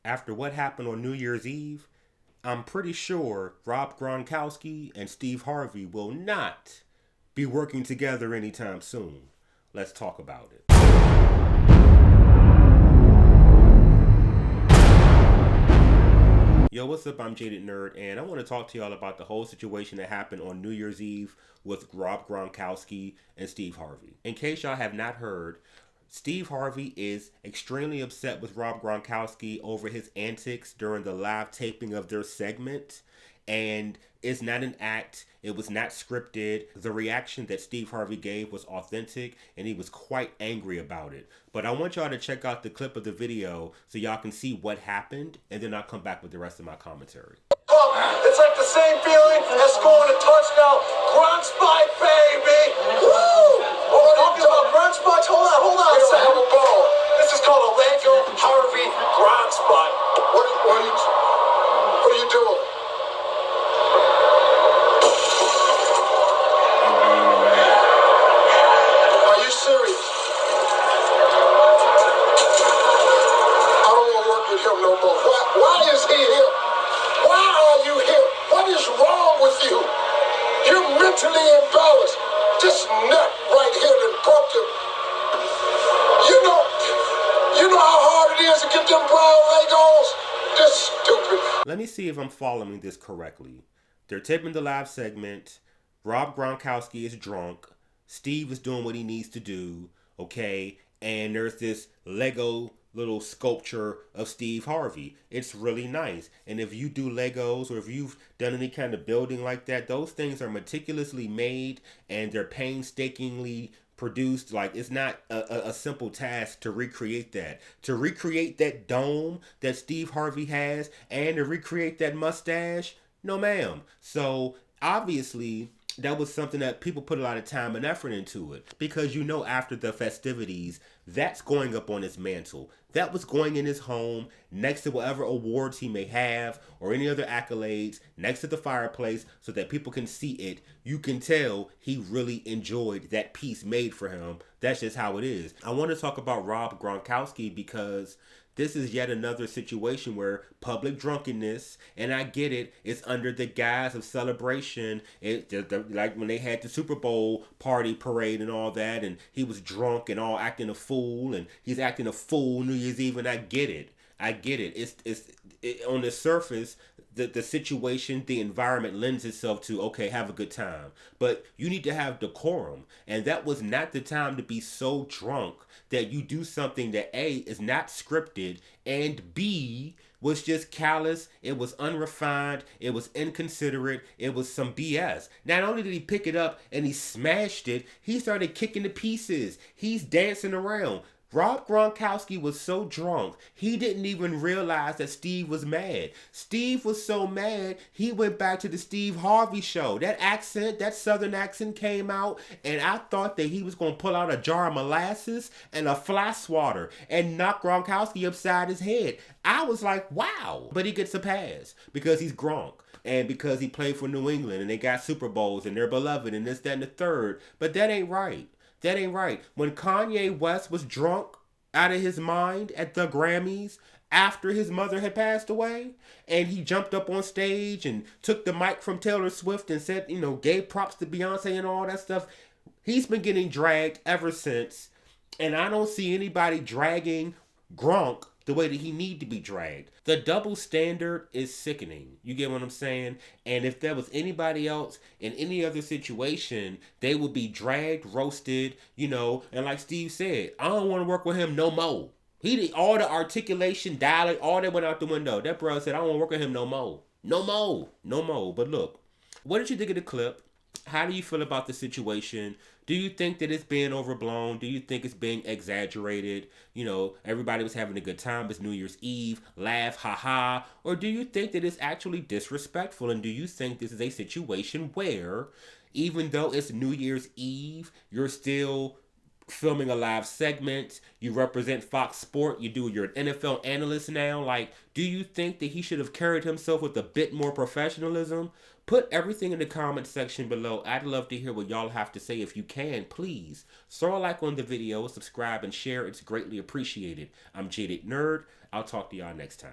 after what happened on New Year's Eve, I'm pretty sure Rob Gronkowski and Steve Harvey will not be working together anytime soon. Let's talk about it. Yo, what's up? I'm Jaded Nerd, and I want to talk to y'all about the whole situation that happened on New Year's Eve with Rob Gronkowski and Steve Harvey. In case y'all have not heard, Steve Harvey is extremely upset with Rob Gronkowski over his antics during the live taping of their segment. And it's not an act. It was not scripted. The reaction that Steve Harvey gave was authentic, and he was quite angry about it. But I want y'all to check out the clip of the video so y'all can see what happened, and then I'll come back with the rest of my commentary. It's like the same feeling as scoring a touchdown. Grunt spike, baby! Woo! Oh, talking about grunt spikes? Hold on. It's a hell of a ball. This is called a Lego Harvey grunt spike. What are you doing? Are you serious? I don't want to work with him no more. Why is he here? Why are you here? What is wrong with you? You're mentally imbalanced. This nut right here that broke him. You know how hard it is to get them brown Legos? This stupid. Let me see if I'm following this correctly. They're taping the live segment. Rob Gronkowski is drunk. Steve is doing what he needs to do, okay? And there's this Lego little sculpture of Steve Harvey. It's really nice. And if you do Legos or if you've done any kind of building like that, those things are meticulously made and they're painstakingly produced. Like, it's not a simple task to recreate that. To recreate that dome that Steve Harvey has and to recreate that mustache, no ma'am. So obviously that was something that people put a lot of time and effort into it, because after the festivities, that's going up on his mantle. That was going in his home next to whatever awards he may have or any other accolades, next to the fireplace so that people can see it. You can tell he really enjoyed that piece made for him. That's just how it is. I want to talk about Rob Gronkowski because this is yet another situation where public drunkenness, and I get it, it's under the guise of celebration. Like when they had the Super Bowl party parade and all that, and he was drunk and all acting a fool, and he's acting a fool New Year's Eve, and I get it. It's on the surface, the situation, the environment lends itself to, okay, have a good time. But you need to have decorum. And that was not the time to be so drunk that you do something that A, is not scripted, and B, was just callous, it was unrefined, it was inconsiderate, it was some BS. Not only did he pick it up and he smashed it, he started kicking to pieces. He's dancing around. Rob Gronkowski was so drunk, he didn't even realize that Steve was mad. Steve was so mad, he went back to the Steve Harvey show. That accent, that southern accent came out, and I thought that he was going to pull out a jar of molasses and a fly swatter and knock Gronkowski upside his head. I was like, wow. But he gets a pass because he's Gronk and because he played for New England and they got Super Bowls and they're beloved and this, that, and the third. But that ain't right. That ain't right. When Kanye West was drunk out of his mind at the Grammys after his mother had passed away, and he jumped up on stage and took the mic from Taylor Swift and said, gave props to Beyonce and all that stuff, he's been getting dragged ever since. And I don't see anybody dragging Gronk the way that he need to be dragged. The double standard is sickening. You get what I'm saying? And if there was anybody else in any other situation, they would be dragged, roasted, and like Steve said, I don't want to work with him no more. He did all the articulation, dialect, all that went out the window. That brother said, I don't want to work with him no more. No more. But look, what did you think of the clip? How do you feel about the situation? Do you think that it's being overblown? Do you think it's being exaggerated? Everybody was having a good time. It's New Year's Eve. Laugh, haha. Or do you think that it's actually disrespectful? And do you think this is a situation where, even though it's New Year's Eve, you're still filming a live segment, you represent Fox Sport, you're an NFL analyst now? Like, do you think that he should have carried himself with a bit more professionalism? Put everything in the comment section below. I'd love to hear what y'all have to say. If you can, please throw a like on the video, subscribe, and share. It's greatly appreciated. I'm Jaded Nerd. I'll talk to y'all next time.